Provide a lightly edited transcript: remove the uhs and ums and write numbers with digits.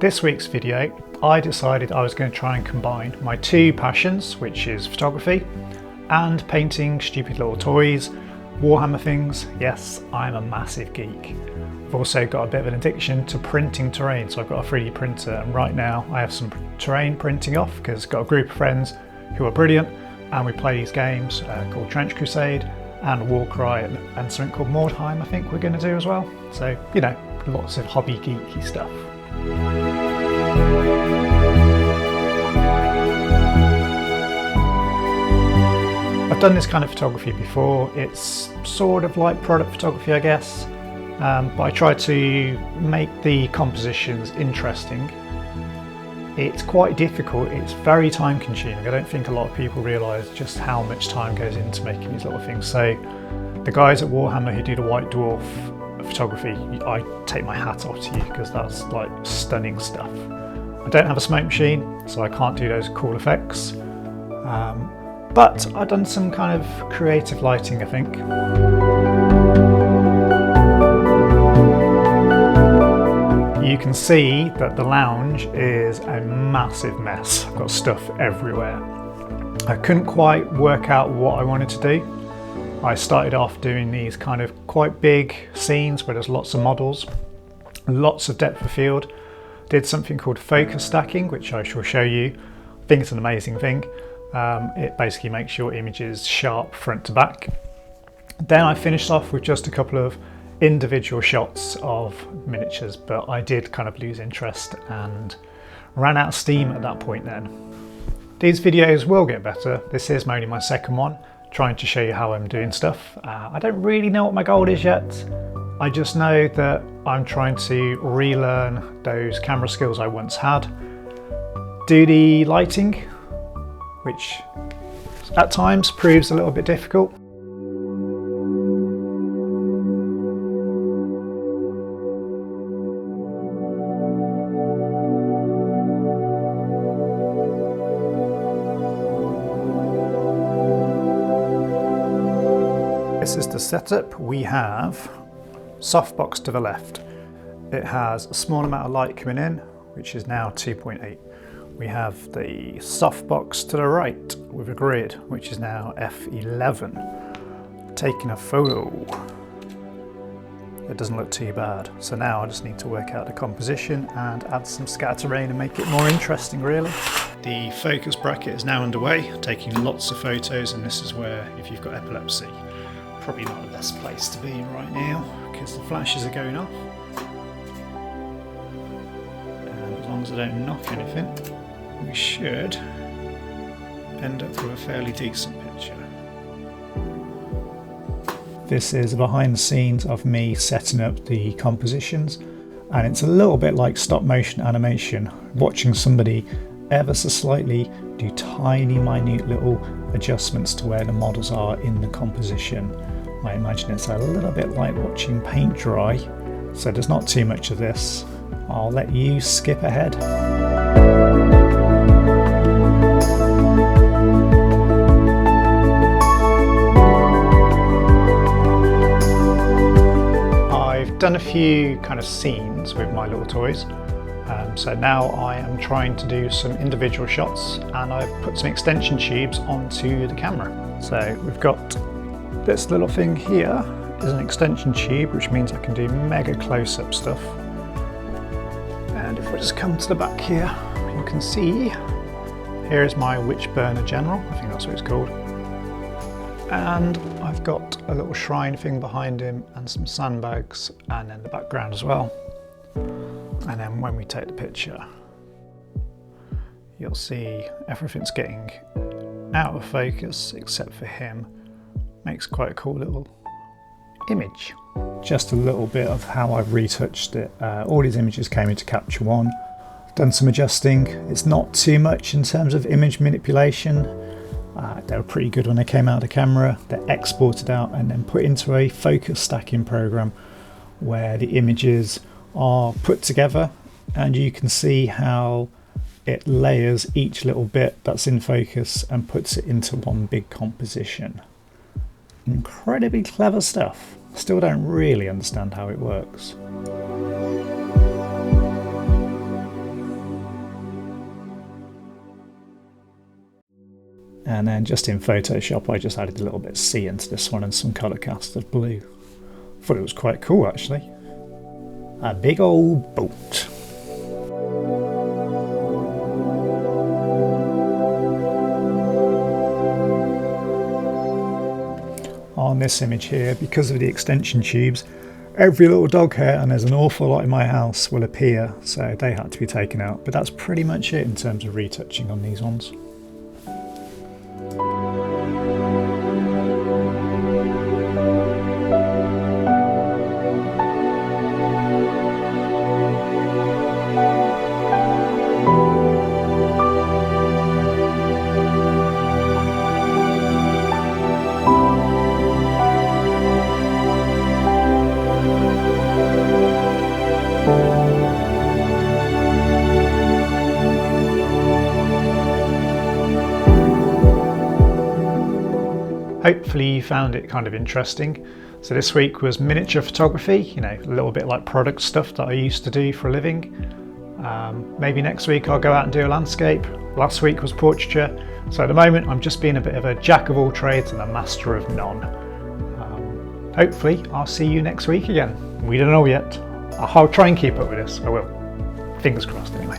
this week's video, I decided I was going to try and combine my two passions, which is photography and painting stupid little toys, Warhammer things. Yes, I'm a massive geek. I've also got a bit of an addiction to printing terrain, so I've got a 3D printer, and right now I have some terrain printing off because I've got a group of friends who are brilliant, and we play these games called Trench Crusade and Warcry and something called Mordheim I think we're going to do as well. So, you know, lots of hobby geeky stuff. I've done this kind of photography before. It's sort of like product photography, I guess, but I try to make the compositions interesting. It's quite difficult, it's very time consuming. I don't think a lot of people realise just how much time goes into making these little things. So the guys at Warhammer who do the White Dwarf photography, I take my hat off to you because that's like stunning stuff. I don't have a smoke machine, so I can't do those cool effects. But I've done some kind of creative lighting, I think. You can see that the lounge is a massive mess. I've got stuff everywhere. I couldn't quite work out what I wanted to do. I started off doing these kind of quite big scenes where there's lots of models, lots of depth of field. Did something called focus stacking, which I shall show you. I think it's an amazing thing. It basically makes your images sharp front to back. Then I finished off with just a couple of individual shots of miniatures, but I did kind of lose interest and ran out of steam at that point then. These videos will get better. This is only my second one, trying to show you how I'm doing stuff. I don't really know what my goal is yet. I just know that I'm trying to relearn those camera skills I once had, do the lighting, which at times proves a little bit difficult. This is the setup. We have softbox to the left. It has a small amount of light coming in, which is now 2.8. We have the softbox to the right with a grid, which is now f11. Taking a photo. It doesn't look too bad. So now I just need to work out the composition and add some scatter terrain and make it more interesting, really. The focus bracket is now underway, taking lots of photos, and this is where, if you've got epilepsy, probably not the best place to be in right now because the flashes are going off. And as long as I don't knock anything, we should end up with a fairly decent picture. This is behind the scenes of me setting up the compositions, and it's a little bit like stop motion animation, watching somebody ever so slightly do tiny minute little adjustments to where the models are in the composition. I imagine it's a little bit like watching paint dry, so there's not too much of this. I'll let you skip ahead. I've done a few kind of scenes with my little toys, so now I am trying to do some individual shots, and I've put some extension tubes onto the camera. So we've got this little thing here is an extension tube, which means I can do mega close-up stuff. And if I just come to the back here, you can see here is my Witchburner General, I think that's what it's called. And I've got a little shrine thing behind him and some sandbags, and then the background as well. And then when we take the picture, you'll see everything's getting out of focus except for him. Makes quite a cool little image. Just a little bit of how I've retouched it. All these images came into Capture One. I've done some adjusting. It's not too much in terms of image manipulation. They were pretty good when they came out of the camera. They're exported out and then put into a focus stacking program where the images are put together, and you can see how it layers each little bit that's in focus and puts it into one big composition. Incredibly clever stuff. Still don't really understand how it works. And then just in Photoshop, I just added a little bit of sea into this one and some colour cast of blue. Thought it was quite cool actually. A big old boat. On this image here, because of the extension tubes, every little dog hair, and there's an awful lot in my house, will appear, so they had to be taken out. But that's pretty much it in terms of retouching on these ones. Hopefully you found it kind of interesting. So this week was miniature photography, you know, a little bit like product stuff that I used to do for a living. Maybe next week I'll go out and do a landscape. Last week was portraiture. So at the moment I'm just being a bit of a jack of all trades and a master of none. Hopefully I'll see you next week again. We don't know yet. I'll try and keep up with this, I will. Fingers crossed anyway.